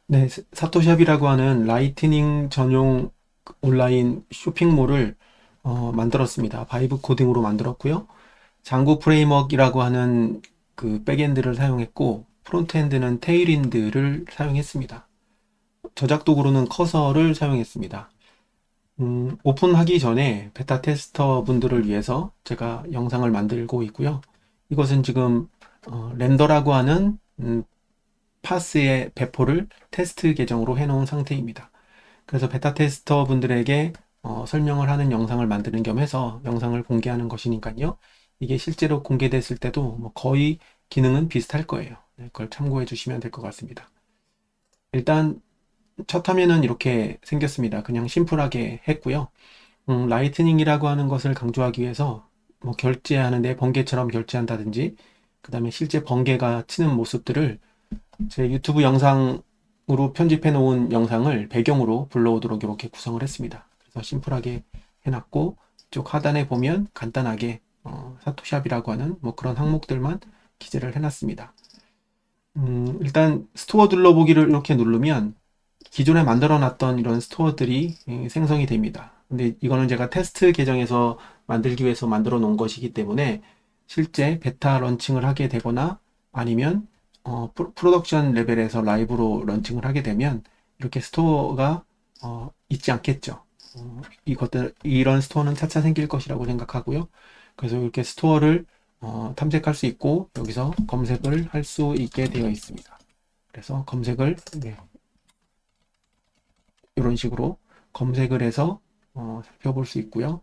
네, 사토샵이라고 하는 라이트닝 전용 온라인 쇼핑몰을 만들었습니다. 바이브 코딩으로 만들었고요. 장고 프레임워크이라고 하는 그 백엔드를 사용했고, 프론트엔드는 테일윈드를 사용했습니다. 저작 도구로는 커서를 사용했습니다. 오픈하기 전에 베타 테스터 분들을 위해서 제가 영상을 만들고 있고요. 이것은 지금 렌더라고 하는 파스의 배포를 테스트 계정으로 해놓은 상태입니다. 그래서 베타 테스터 분들에게 설명을 하는 영상을 만드는 겸 해서 영상을 공개하는 것이니까요. 이게 실제로 공개됐을 때도 뭐 거의 기능은 비슷할 거예요. 네, 그걸 참고해 주시면 될 것 같습니다. 일단 첫 화면은 이렇게 생겼습니다. 그냥 심플하게 했고요. 라이트닝이라고 하는 것을 강조하기 위해서 뭐 결제하는데 번개처럼 결제한다든지, 그 다음에 실제 번개가 치는 모습들을 제 유튜브 영상으로 편집해 놓은 영상을 배경으로 불러오도록 이렇게 구성을 했습니다. 그래서 심플하게 해놨고, 이쪽 하단에 보면 간단하게 사토샵이라고 하는 뭐 그런 항목들만 기재를 해놨습니다. 일단 스토어 둘러보기를 이렇게 누르면 기존에 만들어 놨던 이런 스토어들이 생성이 됩니다. 근데 이거는 제가 테스트 계정에서 만들기 위해서 만들어 놓은 것이기 때문에 실제 베타 런칭을 하게 되거나 아니면 프로덕션 레벨에서 라이브로 런칭을 하게 되면 이렇게 스토어가 있지 않겠죠. 이런 스토어는 차차 생길 것이라고 생각하고요. 그래서 이렇게 스토어를 탐색할 수 있고 여기서 검색을 할 수 있게 되어 있습니다. 그래서 검색을 이런 식으로 검색을 해서 살펴볼 수 있고요.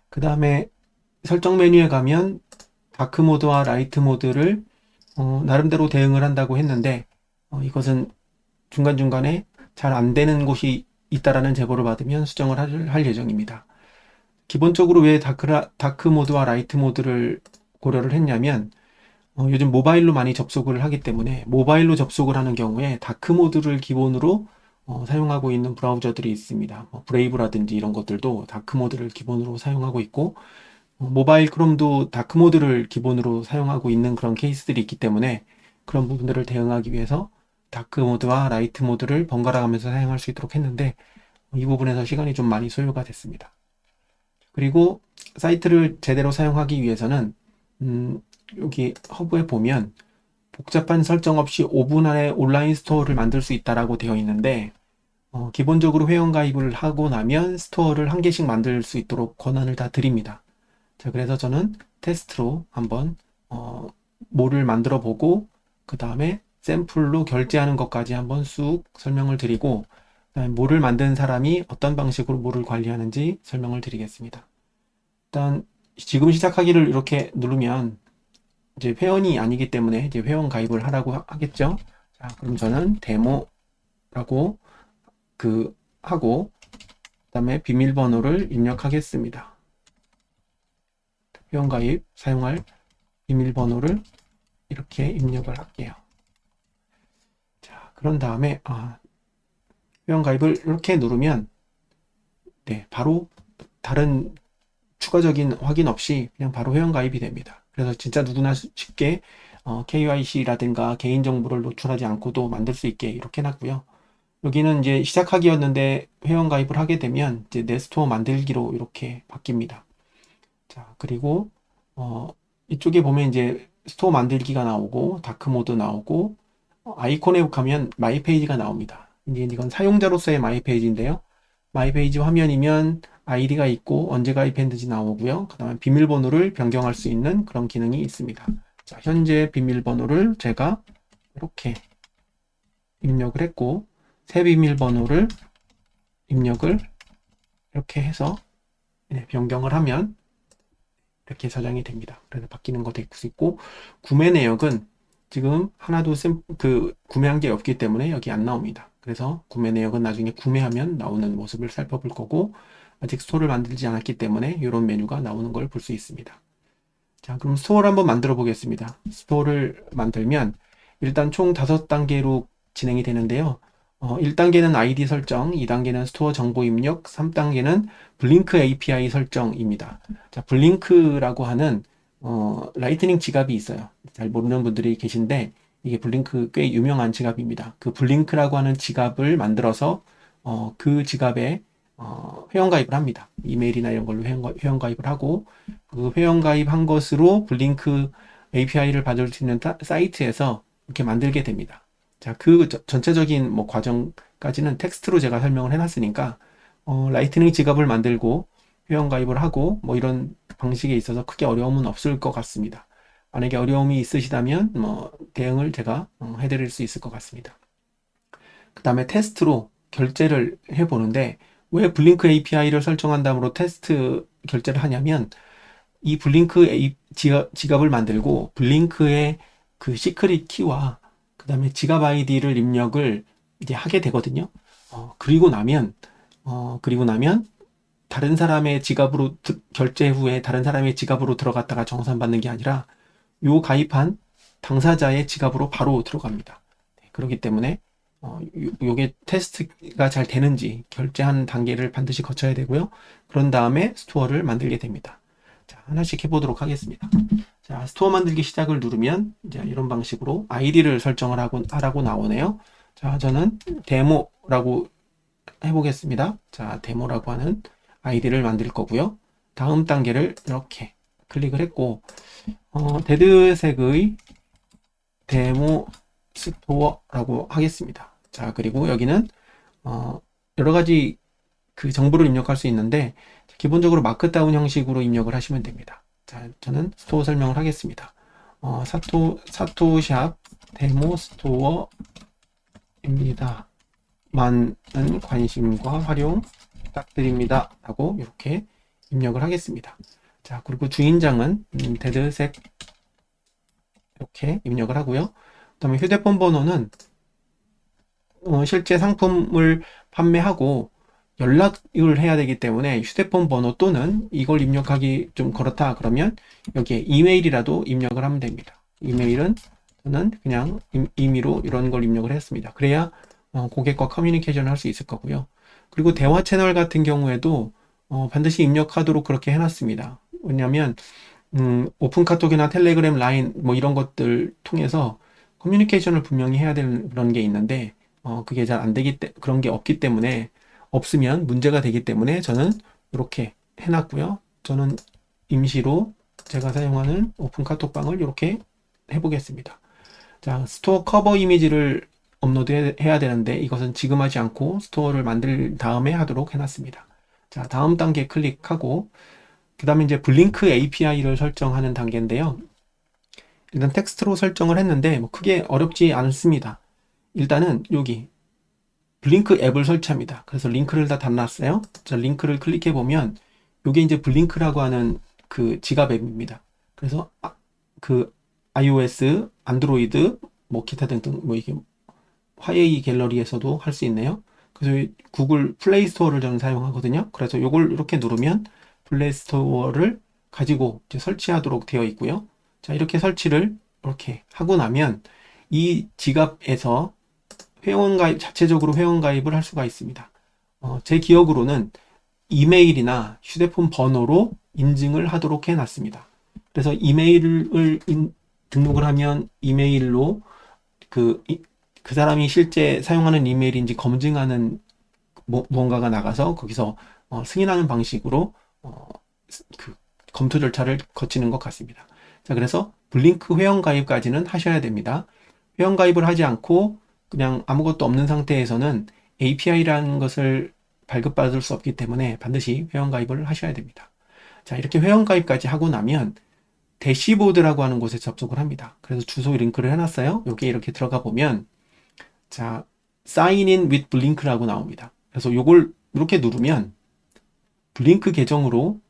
그 다음에 설정 메뉴에 가면 다크 모드와 라이트 모드를 나름대로 대응을 한다고 했는데 이것은 중간중간에 잘 안 되는 곳이 있다라는 제보를 받으면 수정을 할 예정입니다. 기본적으로 왜 다크 모드와 라이트 모드를 고려를 했냐면 요즘 모바일로 많이 접속을 하기 때문에 모바일로 접속을 하는 경우에 다크 모드를 기본으로 사용하고 있는 브라우저들이 있습니다. 뭐 브레이브라든지 이런 것들도 다크 모드를 기본으로 사용하고 있고 모바일 크롬도 다크 모드를 기본으로 사용하고 있는 그런 케이스들이 있기 때문에 그런 부분들을 대응하기 위해서 다크 모드와 라이트 모드를 번갈아 가면서 사용할 수 있도록 했는데 이 부분에서 시간이 좀 많이 소요가 됐습니다. 그리고 사이트를 제대로 사용하기 위해서는 여기 허브에 보면 복잡한 설정 없이 5분 안에 온라인 스토어를 만들 수 있다라고 되어 있는데 기본적으로 회원 가입을 하고 나면 스토어를 한 개씩 만들 수 있도록 권한을 다 드립니다. 자, 그래서 저는 테스트로 한번 몰을 만들어 보고 그 다음에 샘플로 결제하는 것까지 한번 쑥 설명을 드리고 그다음에 몰을 만든 사람이 어떤 방식으로 몰을 관리하는지 설명을 드리겠습니다. 일단 지금 시작하기를 이렇게 누르면 이제 회원이 아니기 때문에 이제 회원 가입을 하라고 하겠죠. 자, 그럼 저는 데모라고 하고 그다음에 비밀번호를 입력하겠습니다. 회원 가입 사용할 비밀번호를 이렇게 입력을 할게요. 자, 그런 다음에 회원 가입을 이렇게 누르면 네, 바로 다른 추가적인 확인 없이 그냥 바로 회원 가입이 됩니다. 그래서 진짜 누구나 쉽게 KYC라든가 개인정보를 노출하지 않고도 만들 수 있게 이렇게 해놨고요. 여기는 이제 시작하기였는데 회원 가입을 하게 되면 이제 내 스토어 만들기로 이렇게 바뀝니다. 자, 그리고 이쪽에 보면 이제 스토어 만들기가 나오고 다크 모드 나오고 아이콘에 가면 마이 페이지가 나옵니다. 이제 이건 사용자로서의 마이 페이지인데요. 마이 페이지 화면이면 아이디가 있고 언제 가입했는지 나오고요. 그 다음에 비밀번호를 변경할 수 있는 그런 기능이 있습니다. 자, 현재 비밀번호를 제가 이렇게 입력을 했고 새 비밀번호를 입력을 이렇게 해서 변경을 하면 이렇게 저장이 됩니다. 그래서 바뀌는 거 될 수 있고 구매 내역은 지금 하나도 구매한 게 없기 때문에 여기 안 나옵니다. 그래서 구매 내역은 나중에 구매하면 나오는 모습을 살펴볼 거고 아직 스토어를 만들지 않았기 때문에 이런 메뉴가 나오는 걸 볼 수 있습니다. 자, 그럼 스토어를 한번 만들어 보겠습니다. 스토어를 만들면 일단 총 5단계로 진행이 되는데요. 1단계는 아이디 설정, 2단계는 스토어 정보 입력, 3단계는 블링크 API 설정입니다. 자, 블링크라고 하는 라이트닝 지갑이 있어요. 잘 모르는 분들이 계신데 이게 블링크 꽤 유명한 지갑입니다. 그 블링크라고 하는 지갑을 만들어서 그 지갑에 회원가입을 합니다. 이메일이나 이런 걸로 회원가입을 하고 그 회원가입한 것으로 블링크 API를 받을 수 있는 사이트에서 이렇게 만들게 됩니다. 자, 그 전체적인 뭐 과정까지는 텍스트로 제가 설명을 해놨으니까 라이트닝 지갑을 만들고 회원가입을 하고 뭐 이런 방식에 있어서 크게 어려움은 없을 것 같습니다. 만약에 어려움이 있으시다면 뭐 대응을 제가 해드릴 수 있을 것 같습니다. 그 다음에 테스트로 결제를 해보는데 왜 블링크 API를 설정한 다음으로 테스트 결제를 하냐면 이 블링크 지갑을 만들고 블링크의 그 시크릿 키와 그 다음에 지갑 아이디를 입력을 이제 하게 되거든요. 그리고 나면 다른 사람의 지갑으로 결제 후에 다른 사람의 지갑으로 들어갔다가 정산받는 게 아니라 요 가입한 당사자의 지갑으로 바로 들어갑니다. 그렇기 때문에 요게 테스트가 잘 되는지 결제하는 단계를 반드시 거쳐야 되고요. 그런 다음에 스토어를 만들게 됩니다. 자, 하나씩 해보도록 하겠습니다. 자, 스토어 만들기 시작을 누르면 이제 이런 방식으로 아이디를 설정을 하라고 나오네요. 자, 저는 데모라고 해보겠습니다. 자, 데모라고 하는 아이디를 만들 거고요. 다음 단계를 이렇게 클릭을 했고 데드색의 데모 스토어라고 하겠습니다. 자, 그리고 여기는 여러 가지 그 정보를 입력할 수 있는데 기본적으로 마크다운 형식으로 입력을 하시면 됩니다. 자, 저는 스토어 설명을 하겠습니다. 사토샵 데모 스토어입니다. 많은 관심과 활용 부탁드립니다. 하고 이렇게 입력을 하겠습니다. 자, 그리고 주인장은 데드색 이렇게 입력을 하고요. 그 다음에 휴대폰 번호는 실제 상품을 판매하고 연락을 해야 되기 때문에 휴대폰 번호 또는 이걸 입력하기 좀 그렇다 그러면 여기에 이메일이라도 입력을 하면 됩니다. 이메일은 저는 그냥 임의로 이런 걸 입력을 했습니다. 그래야 고객과 커뮤니케이션을 할 수 있을 거고요. 그리고 대화 채널 같은 경우에도 반드시 입력하도록 그렇게 해놨습니다. 왜냐하면 오픈 카톡이나 텔레그램, 라인 뭐 이런 것들 통해서 커뮤니케이션을 분명히 해야 되는 그런 게 있는데 그게 잘 안 되기 때문에 그런 게 없기 때문에 없으면 문제가 되기 때문에 저는 이렇게 해놨고요. 저는 임시로 제가 사용하는 오픈 카톡방을 이렇게 해보겠습니다. 자, 스토어 커버 이미지를 업로드 해야 되는데 이것은 지금 하지 않고 스토어를 만들 다음에 하도록 해놨습니다. 자, 다음 단계 클릭하고 그 다음에 이제 블링크 API를 설정하는 단계인데요. 일단 텍스트로 설정을 했는데 뭐 크게 어렵지 않습니다. 일단은 여기 블링크 앱을 설치합니다. 그래서 링크를 다 달아놨어요. 자, 링크를 클릭해 보면 이게 이제 블링크라고 하는 그 지갑 앱입니다. 그래서 그 iOS, 안드로이드, 뭐 기타 등등 뭐 이게 화웨이 갤러리에서도 할 수 있네요. 그래서 구글 플레이 스토어를 저는 사용하거든요. 그래서 이걸 이렇게 누르면 플레이 스토어를 가지고 이제 설치하도록 되어 있고요. 자, 이렇게 설치를 이렇게 하고 나면 이 지갑에서 회원가입, 자체적으로 회원가입을 할 수가 있습니다. 제 기억으로는 이메일이나 휴대폰 번호로 인증을 하도록 해놨습니다. 그래서 이메일을 등록을 하면 이메일로 그 사람이 실제 사용하는 이메일인지 검증하는 무언가가 나가서 거기서 승인하는 방식으로 그 검토 절차를 거치는 것 같습니다. 자, 그래서 블링크 회원가입까지는 하셔야 됩니다. 회원가입을 하지 않고 그냥 아무것도 없는 상태에서는 API라는 것을 발급받을 수 없기 때문에 반드시 회원가입을 하셔야 됩니다. 자, 이렇게 회원가입까지 하고 나면 대시보드라고 하는 곳에 접속을 합니다. 그래서 주소 링크를 해놨어요. 여기에 이렇게 들어가 보면 자, Sign in with Blink라고 나옵니다. 그래서 요걸 이렇게 누르면 블링크 계정으로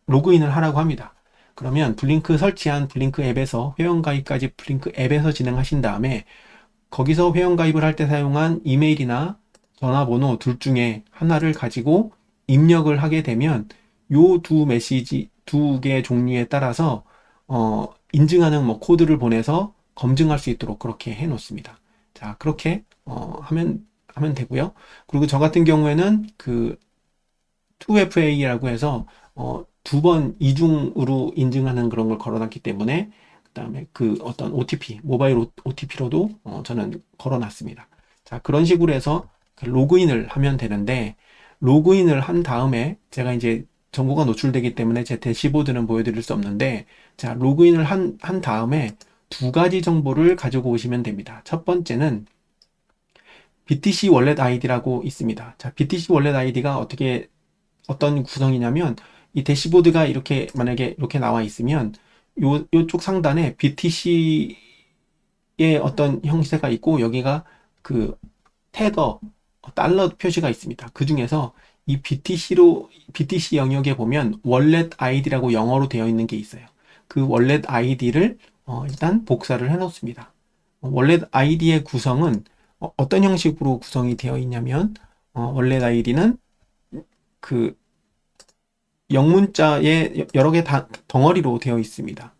로그인을 하라고 합니다. 그러면 블링크 설치한 블링크 앱에서 회원가입까지 블링크 앱에서 진행하신 다음에 거기서 회원가입을 할 때 사용한 이메일이나 전화번호 둘 중에 하나를 가지고 입력을 하게 되면 요 두 개의 종류에 따라서 인증하는 뭐 코드를 보내서 검증할 수 있도록 그렇게 해 놓습니다. 자, 그렇게 하면 되고요. 그리고 저 같은 경우에는 그 2FA라고 해서 두 번 이중으로 인증하는 그런 걸 걸어놨기 때문에 그다음에 그 어떤 OTP, 모바일 OTP로도 저는 걸어놨습니다. 자, 그런 식으로 해서 로그인을 하면 되는데, 로그인을 한 다음에 제가 이제 정보가 노출되기 때문에 제 대시보드는 보여드릴 수 없는데, 자, 로그인을 한 다음에 두 가지 정보를 가지고 오시면 됩니다. 첫 번째는 BTC 월렛 아이디라고 있습니다. 자, BTC 월렛 아이디가 어떤 구성이냐면, 이 대시보드가 이렇게 만약에 이렇게 나와 있으면 요쪽 상단에 BTC의 어떤 형태가 있고, 여기가 그 테더 달러 표시가 있습니다. 그 중에서 이 BTC 영역에 보면 월렛 아이디라고 영어로 되어 있는 게 있어요. 그 월렛 아이디를 일단 복사를 해 놓습니다. 월렛 아이디의 구성은 어떤 형식으로 구성이 되어 있냐면, 월렛 아이디는 그 영문자의 여러 개 덩어리로 되어 있습니다.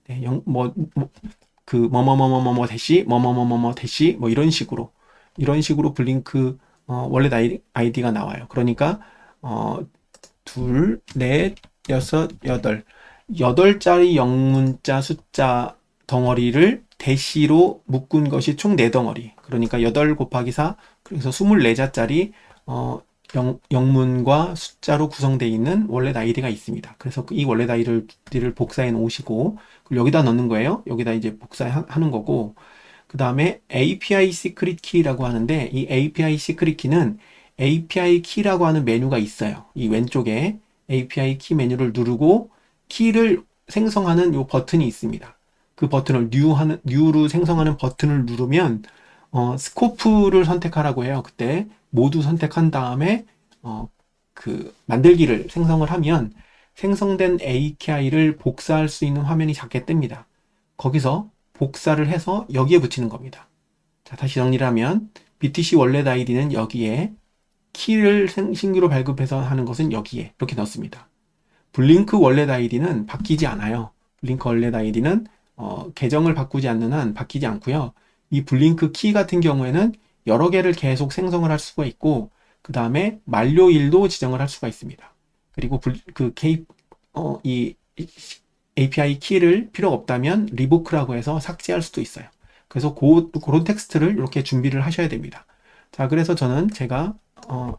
네, 뭐뭐뭐뭐 대시 뭐뭐뭐뭐 대시 뭐 이런 식으로 블링크 월렛 아이디가 나와요. 그러니까 둘, 넷, 여섯, 여덟 자리 영문자 숫자 덩어리를 대시로 묶은 것이 총 4덩어리. 그러니까 8 곱하기 4, 그래서 24자짜리 영문과 숫자로 구성되어 있는 월렛 아이디가 있습니다. 그래서 이 월렛 아이디를 복사해 놓으시고 여기다 넣는 거예요. 여기다 이제 복사하는 거고, 그 다음에 API 시크릿 키라고 하는데, 이 API 시크릿 키는 API 키라고 하는 메뉴가 있어요. 이 왼쪽에 API 키 메뉴를 누르고 키를 생성하는 이 버튼이 있습니다. 그 버튼을 뉴로 생성하는 버튼을 누르면 스코프를 선택하라고 해요. 그때 모두 선택한 다음에 그 만들기를 생성을 하면 생성된 AKI를 복사할 수 있는 화면이 작게 뜹니다. 거기서 복사를 해서 여기에 붙이는 겁니다. 자, 다시 정리를 하면 BTC 월렛 아이디는 여기에, 키를 신규로 발급해서 하는 것은 여기에 이렇게 넣습니다. 블링크 월렛 아이디는 바뀌지 않아요. 블링크 월렛 아이디는 계정을 바꾸지 않는 한 바뀌지 않고요. 이 블링크 키 같은 경우에는 여러 개를 계속 생성을 할 수가 있고, 그 다음에 만료일도 지정을 할 수가 있습니다. 그리고 이 API 키를 필요 없다면 리보크라고 해서 삭제할 수도 있어요. 그래서 그런 텍스트를 이렇게 준비를 하셔야 됩니다. 자, 그래서 저는 제가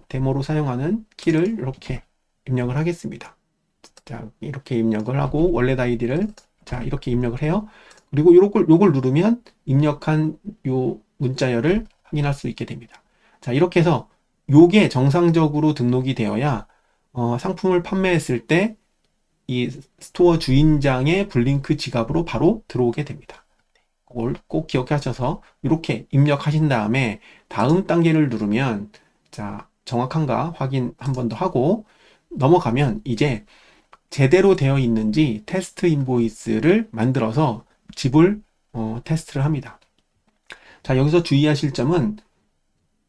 데모로 사용하는 키를 이렇게 입력을 하겠습니다. 자, 이렇게 입력을 하고 월렛 아이디를 자, 이렇게 입력을 해요. 그리고 요걸 누르면 입력한 요 문자열을 확인할 수 있게 됩니다. 자, 이렇게 해서 요게 정상적으로 등록이 되어야 상품을 판매했을 때 이 스토어 주인장의 블링크 지갑으로 바로 들어오게 됩니다. 그걸 꼭 기억하셔서 이렇게 입력하신 다음에 다음 단계를 누르면, 자, 정확한가 확인 한 번 더 하고 넘어가면 이제 제대로 되어 있는지 테스트 인보이스를 만들어서 집을 테스트를 합니다. 자, 여기서 주의하실 점은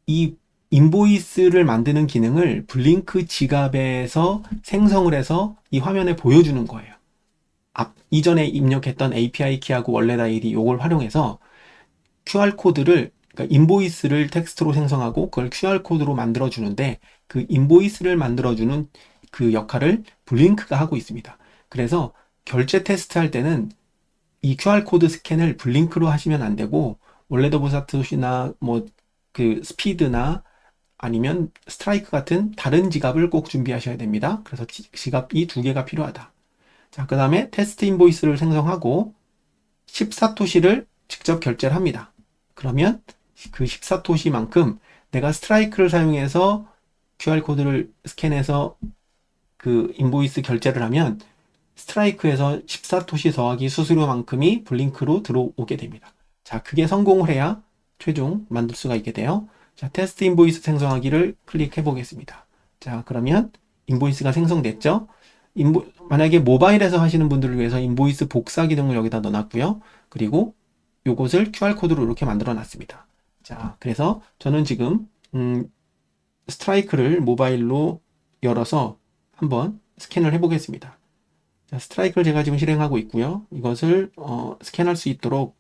이 인보이스를 만드는 기능을 블링크 지갑에서 생성을 해서 이 화면에 보여주는 거예요. 이전에 입력했던 API 키하고 월렛 아이디 요걸 활용해서 QR코드를, 그러니까 인보이스를 텍스트로 생성하고 그걸 QR코드로 만들어주는데, 그 인보이스를 만들어주는 그 역할을 블링크가 하고 있습니다. 그래서 결제 테스트 할 때는 이 QR코드 스캔을 블링크로 하시면 안 되고, 월렛 오브 사토시나 뭐 그 스피드나 아니면 스트라이크 같은 다른 지갑을 꼭 준비하셔야 됩니다. 그래서 지갑이 2개가 필요하다. 자, 그 다음에 테스트 인보이스를 생성하고 14토시를 직접 결제를 합니다. 그러면 그 14토시만큼 내가 스트라이크를 사용해서 QR코드를 스캔해서 그 인보이스 결제를 하면 스트라이크에서 14토시 더하기 수수료만큼이 블링크로 들어오게 됩니다. 자, 그게 성공을 해야 최종 만들 수가 있게 돼요. 자, 테스트 인보이스 생성하기를 클릭해 보겠습니다. 자, 그러면 인보이스가 생성됐죠? 만약에 모바일에서 하시는 분들을 위해서 인보이스 복사 기능을 여기다 넣어놨고요. 그리고 요것을 QR코드로 이렇게 만들어 놨습니다. 자, 그래서 저는 지금 스트라이크를 모바일로 열어서 한번 스캔을 해 보겠습니다. 자, 스트라이크를 제가 지금 실행하고 있고요. 이것을 스캔할 수 있도록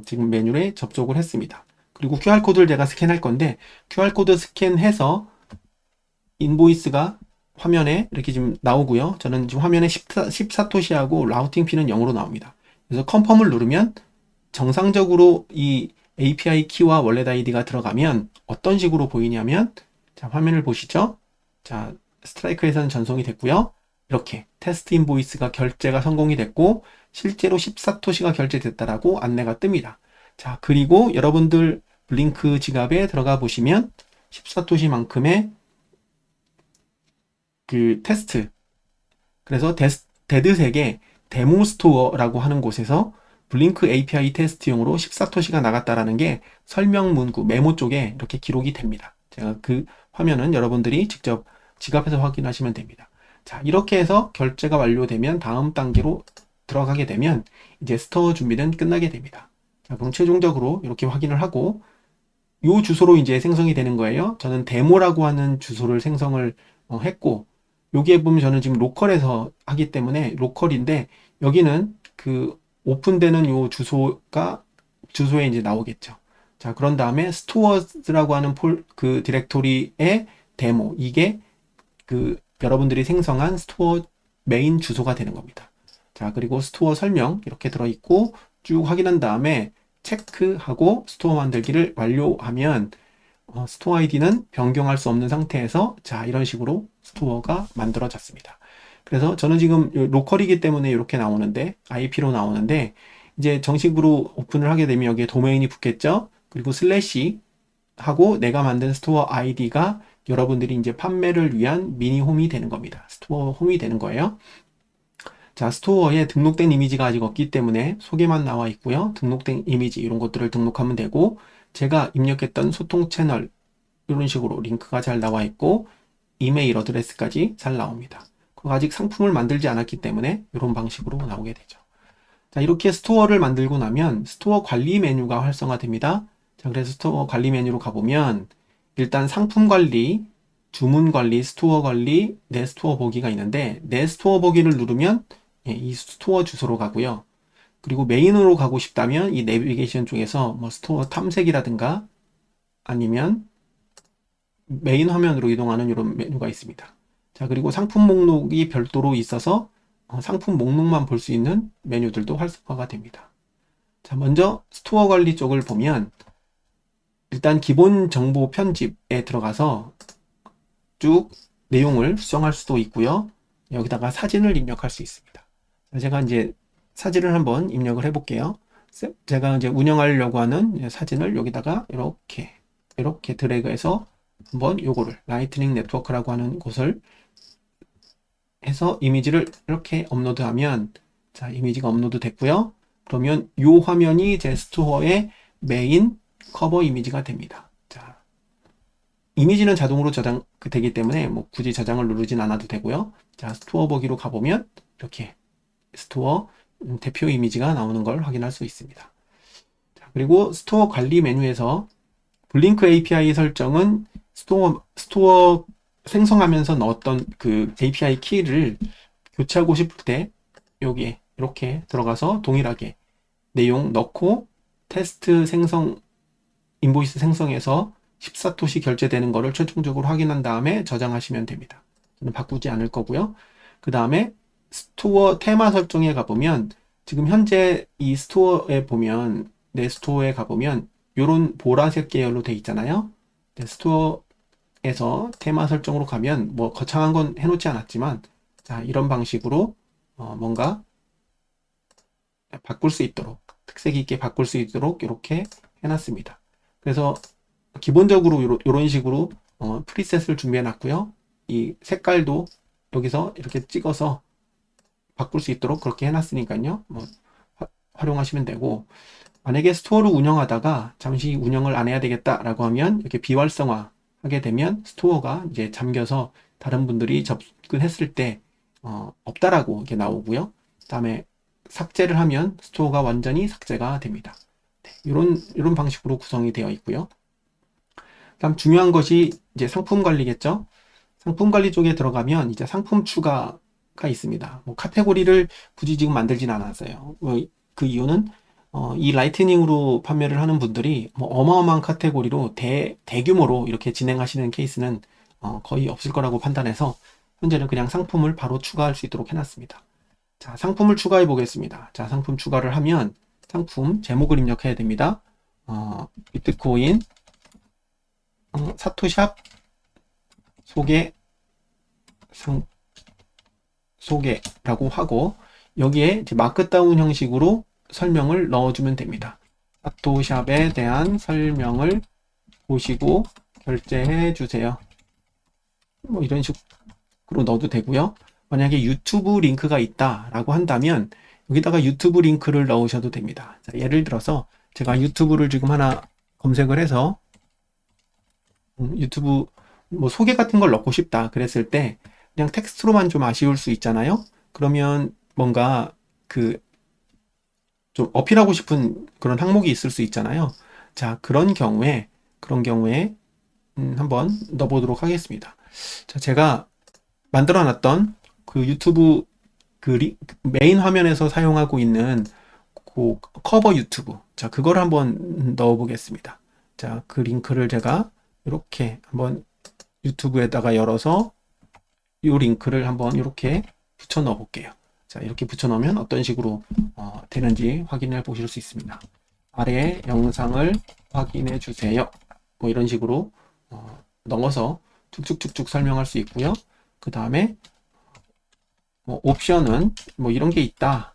지금 메뉴에 접속을 했습니다. 그리고 QR코드를 제가 스캔할 건데, QR코드 스캔해서 인보이스가 화면에 이렇게 지금 나오고요. 저는 지금 화면에 14토시하고 라우팅 피는 0으로 나옵니다. 그래서 컨펌을 누르면 정상적으로 이 API 키와 월렛 아이디가 들어가면 어떤 식으로 보이냐면, 자, 화면을 보시죠. 자, 스트라이크에서는 전송이 됐고요. 이렇게 테스트 인보이스가 결제가 성공이 됐고 실제로 14토시가 결제됐다라고 안내가 뜹니다. 자, 그리고 여러분들 블링크 지갑에 들어가 보시면 14토시만큼의 그 테스트, 그래서 데드색의 데모 스토어라고 하는 곳에서 블링크 API 테스트용으로 14토시가 나갔다라는 게 설명 문구 메모 쪽에 이렇게 기록이 됩니다. 제가 그 화면은 여러분들이 직접 지갑에서 확인하시면 됩니다. 자, 이렇게 해서 결제가 완료되면 다음 단계로 들어가게 되면 이제 스토어 준비는 끝나게 됩니다. 자, 그럼 최종적으로 이렇게 확인을 하고 이 주소로 이제 생성이 되는 거예요. 저는 데모라고 하는 주소를 생성을 했고, 여기에 보면 저는 지금 로컬에서 하기 때문에 로컬인데, 여기는 그 오픈되는 요 주소가 주소에 이제 나오겠죠. 자, 그런 다음에 스토어즈라고 하는 그 디렉토리의 데모, 이게 그 여러분들이 생성한 스토어 메인 주소가 되는 겁니다. 자, 그리고 스토어 설명 이렇게 들어있고 쭉 확인한 다음에 체크하고 스토어 만들기를 완료하면 스토어 아이디는 변경할 수 없는 상태에서 자, 이런 식으로 스토어가 만들어졌습니다. 그래서 저는 지금 로컬이기 때문에 이렇게 나오는데 IP로 나오는데 이제 정식으로 오픈을 하게 되면 여기에 도메인이 붙겠죠. 그리고 슬래시 하고 내가 만든 스토어 아이디가 여러분들이 이제 판매를 위한 미니 홈이 되는 겁니다. 스토어 홈이 되는 거예요. 자, 스토어에 등록된 이미지가 아직 없기 때문에 소개만 나와 있고요. 등록된 이미지 이런 것들을 등록하면 되고, 제가 입력했던 소통 채널 이런 식으로 링크가 잘 나와 있고 이메일 어드레스까지 잘 나옵니다. 아직 상품을 만들지 않았기 때문에 이런 방식으로 나오게 되죠. 자, 이렇게 스토어를 만들고 나면 스토어 관리 메뉴가 활성화됩니다. 자, 그래서 스토어 관리 메뉴로 가보면 일단 상품 관리, 주문 관리, 스토어 관리, 내 스토어 보기가 있는데 내 스토어 보기를 누르면 이 스토어 주소로 가고요. 그리고 메인으로 가고 싶다면 이 내비게이션 쪽에서 뭐 스토어 탐색이라든가 아니면 메인 화면으로 이동하는 이런 메뉴가 있습니다. 자, 그리고 상품 목록이 별도로 있어서 상품 목록만 볼 수 있는 메뉴들도 활성화가 됩니다. 자, 먼저 스토어 관리 쪽을 보면 일단 기본 정보 편집에 들어가서 쭉 내용을 수정할 수도 있고요. 여기다가 사진을 입력할 수 있습니다. 제가 이제 사진을 한번 입력을 해볼게요. 제가 이제 운영하려고 하는 사진을 여기다가 이렇게 드래그해서 한번 요거를 라이트닝 네트워크라고 하는 곳을 해서 이미지를 이렇게 업로드하면, 자, 이미지가 업로드 됐고요. 그러면 요 화면이 제 스토어의 메인 커버 이미지가 됩니다. 자, 이미지는 자동으로 저장 되기 때문에 뭐 굳이 저장을 누르진 않아도 되고요. 자, 스토어 보기로 가보면 이렇게 스토어 대표 이미지가 나오는 걸 확인할 수 있습니다. 자, 그리고 스토어 관리 메뉴에서 블링크 API 설정은 스토어 생성하면서 넣었던 그 API 키를 교체하고 싶을 때 여기에 이렇게 들어가서 동일하게 내용 넣고 테스트 생성, 인보이스 생성해서 14토시 결제되는 거를 최종적으로 확인한 다음에 저장하시면 됩니다. 저는 바꾸지 않을 거고요. 그 다음에 스토어 테마 설정에 가보면 지금 현재 이 스토어에 보면 내 스토어에 가보면 이런 보라색 계열로 돼 있잖아요. 스토어에서 테마 설정으로 가면 뭐 거창한 건 해놓지 않았지만 자, 이런 방식으로 뭔가 바꿀 수 있도록 특색 있게 바꿀 수 있도록 이렇게 해놨습니다. 그래서 기본적으로 이런 식으로 프리셋을 준비해 놨고요. 이 색깔도 여기서 이렇게 찍어서 바꿀 수 있도록 그렇게 해놨으니까요. 뭐 활용하시면 되고, 만약에 스토어를 운영하다가 잠시 운영을 안 해야 되겠다라고 하면 이렇게 비활성화 하게 되면 스토어가 이제 잠겨서 다른 분들이 접근했을 때 없다라고 이렇게 나오고요. 그다음에 삭제를 하면 스토어가 완전히 삭제가 됩니다. 네, 이런 방식으로 구성이 되어 있고요. 다음 중요한 것이 이제 상품 관리겠죠. 상품 관리 쪽에 들어가면 이제 상품 추가가 있습니다. 뭐 카테고리를 굳이 지금 만들진 않았어요. 그 이유는 이 라이트닝으로 판매를 하는 분들이 뭐 어마어마한 카테고리로 대규모로 이렇게 진행하시는 케이스는 거의 없을 거라고 판단해서 현재는 그냥 상품을 바로 추가할 수 있도록 해놨습니다. 자, 상품을 추가해 보겠습니다. 자, 상품 추가를 하면 상품 제목을 입력해야 됩니다. 비트코인 사토샵 소개 소개라고 하고 여기에 이제 마크다운 형식으로 설명을 넣어주면 됩니다. 사토샵에 대한 설명을 보시고 결제해 주세요. 뭐 이런 식으로 넣어도 되고요. 만약에 유튜브 링크가 있다라고 한다면 여기다가 유튜브 링크를 넣으셔도 됩니다. 자, 예를 들어서 제가 유튜브를 지금 하나 검색을 해서 유튜브 뭐 소개 같은 걸 넣고 싶다 그랬을 때 그냥 텍스트로만 좀 아쉬울 수 있잖아요. 그러면 뭔가 그 좀 어필하고 싶은 그런 항목이 있을 수 있잖아요. 자, 그런 경우에 한번 넣어보도록 하겠습니다. 자, 제가 만들어 놨던 그 유튜브 메인 화면에서 사용하고 있는 그 커버 유튜브. 자, 그걸 한번 넣어 보겠습니다. 자, 그 링크를 제가 이렇게 한번 유튜브에다가 열어서 이 링크를 한번 이렇게 붙여 넣어 볼게요. 자, 이렇게 붙여 넣으면 어떤 식으로 되는지 확인해 보실 수 있습니다. 아래에 영상을 확인해 주세요. 뭐 이런 식으로 넣어서 쭉쭉쭉쭉 설명할 수 있고요. 그 다음에 뭐 옵션은 뭐 이런 게 있다.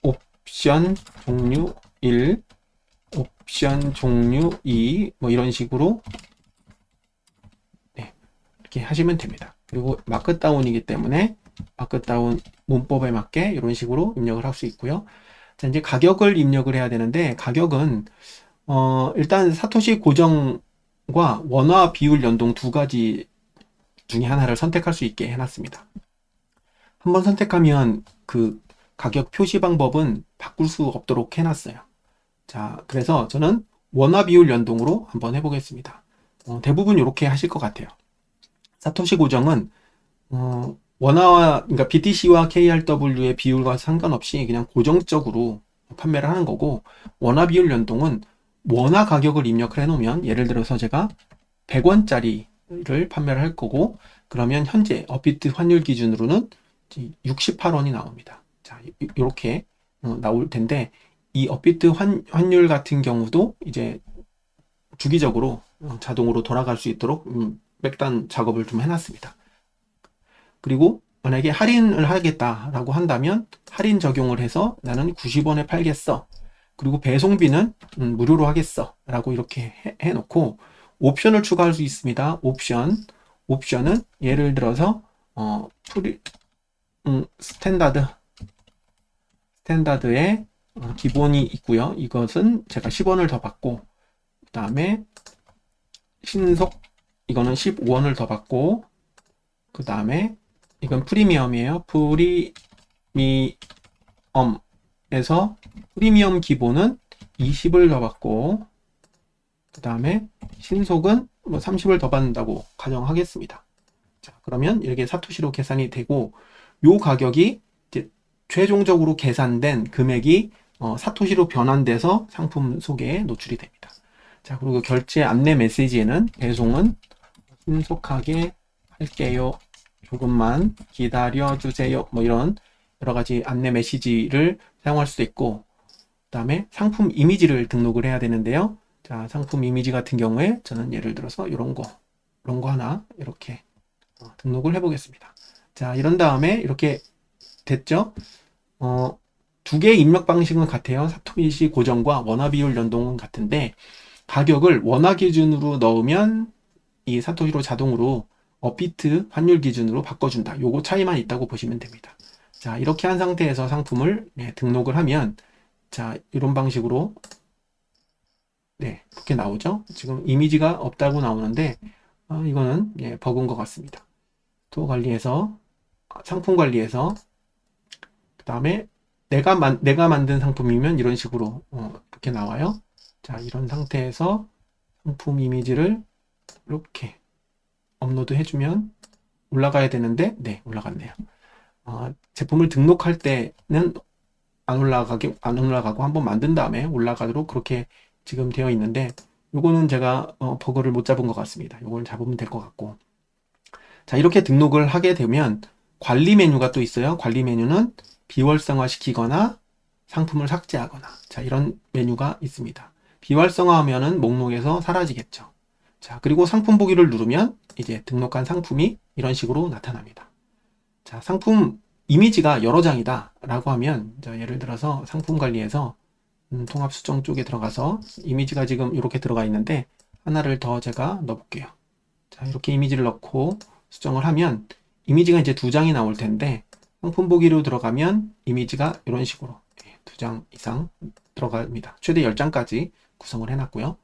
옵션 종류 1, 옵션 종류 2, 뭐 이런 식으로 네, 이렇게 하시면 됩니다. 그리고 마크다운이기 때문에 마크다운 문법에 맞게 이런 식으로 입력을 할 수 있고요. 자, 이제 가격을 입력을 해야 되는데 가격은 일단 사토시 고정과 원화 비율 연동 두 가지 중에 하나를 선택할 수 있게 해놨습니다. 한번 선택하면 그 가격 표시 방법은 바꿀 수 없도록 해놨어요. 자, 그래서 저는 원화 비율 연동으로 한번 해보겠습니다. 대부분 이렇게 하실 것 같아요. 사토시 고정은 원화와 그러니까 BTC와 KRW의 비율과 상관없이 그냥 고정적으로 판매를 하는 거고 원화 비율 연동은 원화 가격을 입력을 해놓으면 예를 들어서 제가 100원짜리를 판매를 할 거고 그러면 현재 업비트 환율 기준으로는 68원이 나옵니다. 자, 이렇게 나올 텐데 이 업비트 환율 같은 경우도 이제 주기적으로 자동으로 돌아갈 수 있도록 백단 작업을 좀 해놨습니다. 그리고 만약에 할인을 하겠다라고 한다면 할인 적용을 해서 나는 90원에 팔겠어. 그리고 배송비는 무료로 하겠어. 라고 이렇게 해놓고 옵션을 추가할 수 있습니다. 옵션은 예를 들어서 스탠다드에 기본이 있고요. 이것은 제가 10원을 더 받고 그 다음에 신속 이거는 15원을 더 받고 그 다음에 이건 프리미엄이에요. 프리미엄에서 프리미엄 기본은 20을 더 받고 그 다음에 신속은 뭐 30을 더 받는다고 가정하겠습니다. 자, 그러면 이렇게 사토시로 계산이 되고 요 가격이 이제 최종적으로 계산된 금액이 사토시로 변환돼서 상품 소개에 노출이 됩니다. 자, 그리고 결제 안내 메시지에는 배송은 신속하게 할게요. 조금만 기다려 주세요. 뭐 이런 여러 가지 안내 메시지를 사용할 수도 있고 그 다음에 상품 이미지를 등록을 해야 되는데요. 자, 상품 이미지 같은 경우에 저는 예를 들어서 이런 거 하나 이렇게 등록을 해 보겠습니다. 자, 이런 다음에 이렇게 됐죠? 두 개의 입력 방식은 같아요. 사토시 고정과 원화 비율 연동은 같은데 가격을 원화 기준으로 넣으면 이 사토시로 자동으로 업비트 환율 기준으로 바꿔준다. 요거 차이만 있다고 보시면 됩니다. 자, 이렇게 한 상태에서 상품을 등록을 하면 자, 이런 방식으로 이렇게 나오죠. 지금 이미지가 없다고 나오는데 이거는 버그인 것 같습니다. 스토어 관리에서 상품 관리에서 그 다음에 내가 만든 상품이면 이런 식으로 이렇게 나와요. 자, 이런 상태에서 상품 이미지를 이렇게 업로드 해주면 올라가야 되는데 올라갔네요. 제품을 등록할 때는 안 올라가고 한번 만든 다음에 올라가도록 그렇게 지금 되어 있는데 요거는 제가 버그를 못 잡은 것 같습니다. 요걸 잡으면 될 것 같고 자, 이렇게 등록을 하게 되면 관리 메뉴가 또 있어요. 관리 메뉴는 비활성화시키거나 상품을 삭제하거나, 자, 이런 메뉴가 있습니다. 비활성화하면은 목록에서 사라지겠죠. 자, 그리고 상품 보기를 누르면 이제 등록한 상품이 이런 식으로 나타납니다. 자, 상품 이미지가 여러 장이다 라고 하면, 자, 예를 들어서 상품 관리에서 통합 수정 쪽에 들어가서 이미지가 지금 이렇게 들어가 있는데 하나를 더 제가 넣어볼게요. 자, 이렇게 이미지를 넣고 수정을 하면 이미지가 이제 두 장이 나올 텐데, 상품 보기로 들어가면 이미지가 이런 식으로 두 장 이상 들어갑니다. 최대 10장까지 구성을 해놨고요.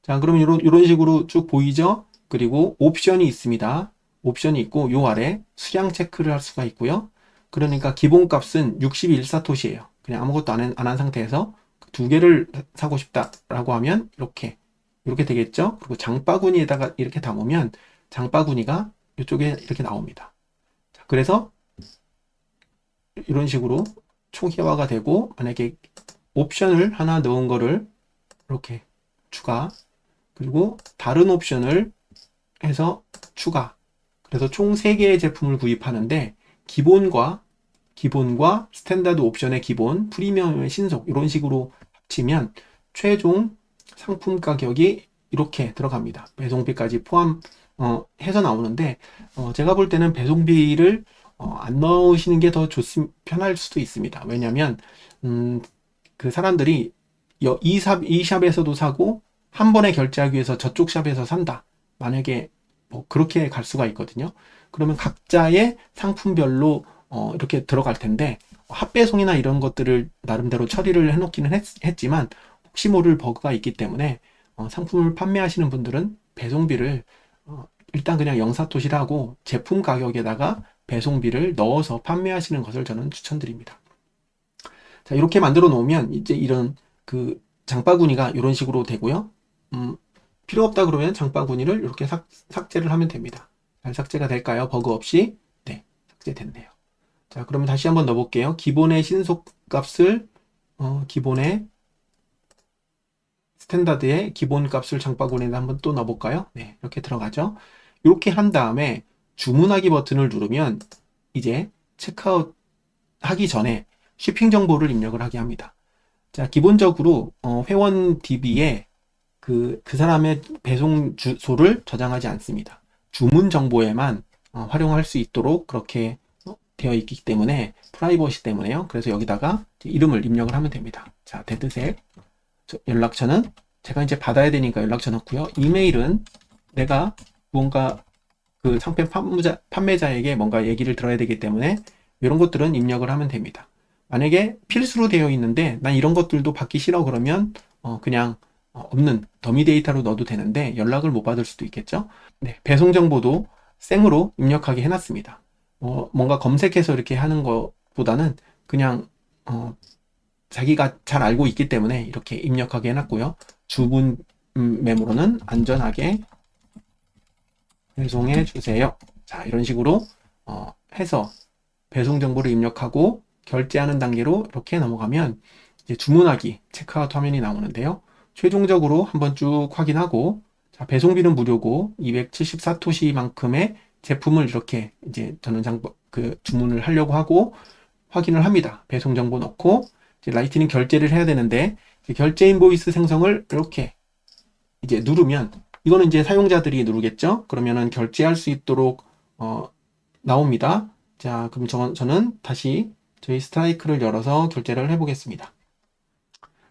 자, 그러면 이런 식으로 쭉 보이죠? 그리고 옵션이 있습니다. 옵션이 있고 요 아래 수량 체크를 할 수가 있고요. 그러니까 기본값은 61사토시예요. 그냥 아무것도 안 한 상태에서 두 개를 사고 싶다라고 하면 이렇게 되겠죠? 그리고 장바구니에다가 이렇게 담으면 장바구니가 이쪽에 이렇게 나옵니다. 자, 그래서 이런 식으로 초기화가 되고, 만약에 옵션을 하나 넣은 거를 이렇게 추가, 그리고 다른 옵션을 해서 추가, 그래서 총 3개의 제품을 구입하는데 기본과 스탠다드 옵션의 기본, 프리미엄의 신속, 이런 식으로 합치면 최종 상품 가격이 이렇게 들어갑니다. 배송비까지 포함 해서 나오는데, 제가 볼 때는 배송비를 안 넣으시는 게 더 편할 수도 있습니다. 왜냐면 그 사람들이 이 샵에서도 사고 한 번에 결제하기 위해서 저쪽 샵에서 산다, 만약에 뭐 그렇게 갈 수가 있거든요. 그러면 각자의 상품별로 이렇게 들어갈 텐데, 합배송이나 이런 것들을 나름대로 처리를 해놓기는 했지만 혹시 모를 버그가 있기 때문에 상품을 판매하시는 분들은 배송비를 일단 그냥 영사토시라고 제품 가격에다가 배송비를 넣어서 판매하시는 것을 저는 추천드립니다. 자, 이렇게 만들어 놓으면 이제 이런 그 장바구니가 이런 식으로 되고요. 필요 없다 그러면 장바구니를 이렇게 삭제를 하면 됩니다. 잘 삭제가 될까요? 버그 없이? 네, 삭제됐네요. 자, 그러면 다시 한번 넣어볼게요. 기본의 신속 값을 기본의 스탠다드의 기본 값을 장바구니에 한번 또 넣어볼까요? 네, 이렇게 들어가죠. 이렇게 한 다음에 주문하기 버튼을 누르면 이제 체크아웃 하기 전에 쇼핑 정보를 입력을 하게 합니다. 자, 기본적으로 회원 DB에 그 사람의 배송 주소를 저장하지 않습니다. 주문 정보에만 활용할 수 있도록 그렇게 되어 있기 때문에, 프라이버시 때문에요. 그래서 여기다가 이름을 입력을 하면 됩니다. 자, 데드색, 연락처는 제가 이제 받아야 되니까 연락처 넣고요. 이메일은 내가 뭔가 그 상품 판매자에게 뭔가 얘기를 들어야 되기 때문에 이런 것들은 입력을 하면 됩니다. 만약에 필수로 되어 있는데 난 이런 것들도 받기 싫어 그러면 그냥 없는 더미 데이터로 넣어도 되는데 연락을 못 받을 수도 있겠죠. 네, 배송 정보도 생으로 입력하게 해놨습니다. 뭔가 검색해서 이렇게 하는 것보다는 그냥 자기가 잘 알고 있기 때문에 이렇게 입력하게 해놨고요. 주문 메모로는 안전하게 배송해 주세요. 자, 이런 식으로 해서 배송 정보를 입력하고 결제하는 단계로 이렇게 넘어가면 이제 주문하기 체크아웃 화면이 나오는데요. 최종적으로 한번 쭉 확인하고, 자, 배송비는 무료고 274토시만큼의 제품을 이렇게 이제 저는 주문을 하려고 하고 확인을 합니다. 배송 정보 넣고 이제 라이트닝 결제를 해야 되는데, 결제 인보이스 생성을 이렇게 이제 누르면, 이거는 이제 사용자들이 누르겠죠. 그러면은 결제할 수 있도록 나옵니다. 자, 그럼 저는 다시 저희 스트라이크를 열어서 결제를 해보겠습니다.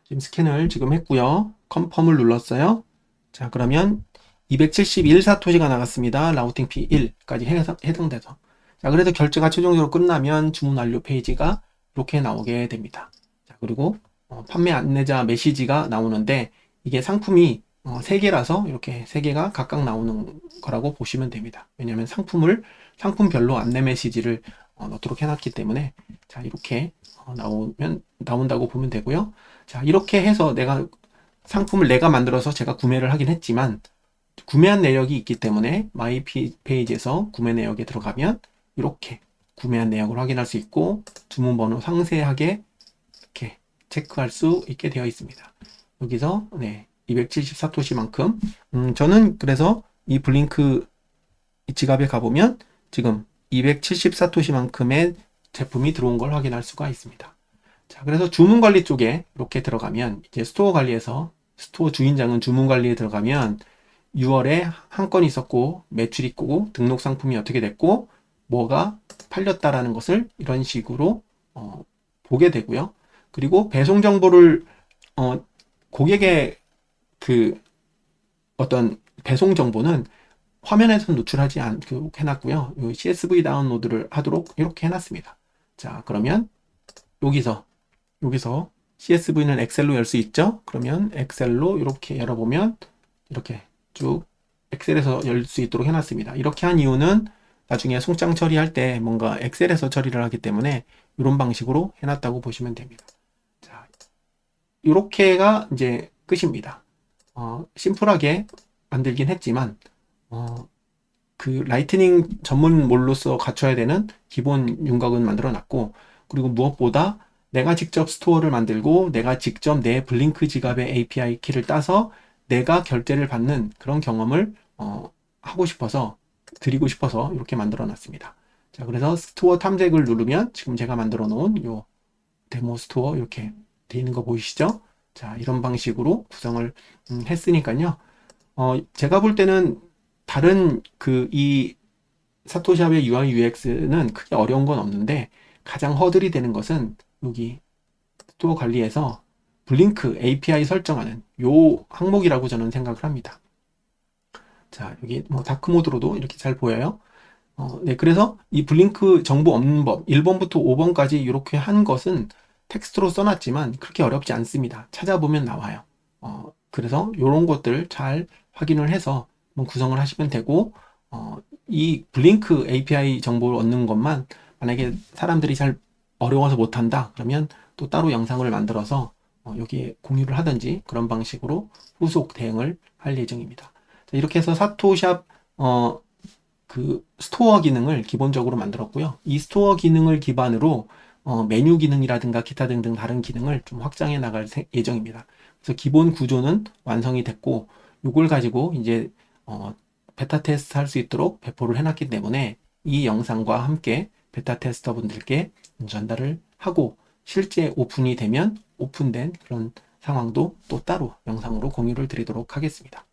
지금 스캔을 지금 했고요. 컨펌을 눌렀어요. 자, 그러면 271사토시가 나갔습니다. 라우팅 피 1까지 해당돼서. 자, 그래서 결제가 최종적으로 끝나면 주문 완료 페이지가 이렇게 나오게 됩니다. 자, 그리고 판매 안내자 메시지가 나오는데, 이게 상품이 3개라서 이렇게 3개가 각각 나오는 거라고 보시면 됩니다. 왜냐하면 상품별로 안내 메시지를 넣도록 해놨기 때문에, 자, 이렇게 나온다고 보면 되고요. 자, 이렇게 해서 상품을 내가 만들어서 제가 구매를 하긴 했지만 구매한 내역이 있기 때문에 마이 페이지에서 구매 내역에 들어가면 이렇게 구매한 내역을 확인할 수 있고 주문번호 상세하게 이렇게 체크할 수 있게 되어 있습니다. 여기서 274토시만큼 저는 그래서 이 블링크 지갑에 가보면 지금 270사토시만큼의 제품이 들어온 걸 확인할 수가 있습니다. 자, 그래서 주문 관리 쪽에 이렇게 들어가면 이제 스토어 관리에서 스토어 주인장은 주문 관리에 들어가면 6월에 한 건 있었고 매출이 있고 등록 상품이 어떻게 됐고 뭐가 팔렸다라는 것을 이런 식으로 보게 되고요. 그리고 배송 정보를 고객의 그 어떤 배송 정보는 화면에서 노출하지 않도록 해놨고요. 요 CSV 다운로드를 하도록 이렇게 해놨습니다. 자, 그러면 여기서 CSV는 엑셀로 열 수 있죠? 그러면 엑셀로 이렇게 열어보면 이렇게 쭉 엑셀에서 열 수 있도록 해놨습니다. 이렇게 한 이유는 나중에 송장 처리할 때 뭔가 엑셀에서 처리를 하기 때문에 이런 방식으로 해놨다고 보시면 됩니다. 자, 이렇게가 이제 끝입니다. 심플하게 만들긴 했지만 그 라이트닝 전문몰로서 갖춰야 되는 기본 윤곽은 만들어 놨고, 그리고 무엇보다 내가 직접 스토어를 만들고 내가 직접 내 블링크 지갑의 API 키를 따서 내가 결제를 받는 그런 경험을 하고 싶어서 드리고 싶어서 이렇게 만들어 놨습니다. 자, 그래서 스토어 탐색을 누르면 지금 제가 만들어 놓은 요 데모 스토어 이렇게 돼 있는 거 보이시죠? 자, 이런 방식으로 구성을 했으니까요. 제가 볼 때는 다른 이 사토샵의 UI UX는 크게 어려운 건 없는데 가장 허들이 되는 것은 여기 스토어 관리에서 블링크 API 설정하는 요 항목이라고 저는 생각을 합니다. 자, 여기 뭐 다크 모드로도 이렇게 잘 보여요. 네, 그래서 이 블링크 정보 없는 법 1번부터 5번까지 이렇게 한 것은 텍스트로 써놨지만 그렇게 어렵지 않습니다. 찾아보면 나와요. 그래서 이런 것들 잘 확인을 해서 한번 구성을 하시면 되고, 이 블링크 API 정보를 얻는 것만 만약에 사람들이 잘 어려워서 못한다 그러면 또 따로 영상을 만들어서 여기에 공유를 하든지 그런 방식으로 후속 대응을 할 예정입니다. 자, 이렇게 해서 사토샵 그 스토어 기능을 기본적으로 만들었고요. 이 스토어 기능을 기반으로 메뉴 기능이라든가 기타 등등 다른 기능을 좀 확장해 나갈 예정입니다. 그래서 기본 구조는 완성이 됐고, 이걸 가지고 이제 베타 테스트 할 수 있도록 배포를 해놨기 때문에 이 영상과 함께 베타 테스터 분들께 전달을 하고, 실제 오픈이 되면 오픈된 그런 상황도 또 따로 영상으로 공유를 드리도록 하겠습니다.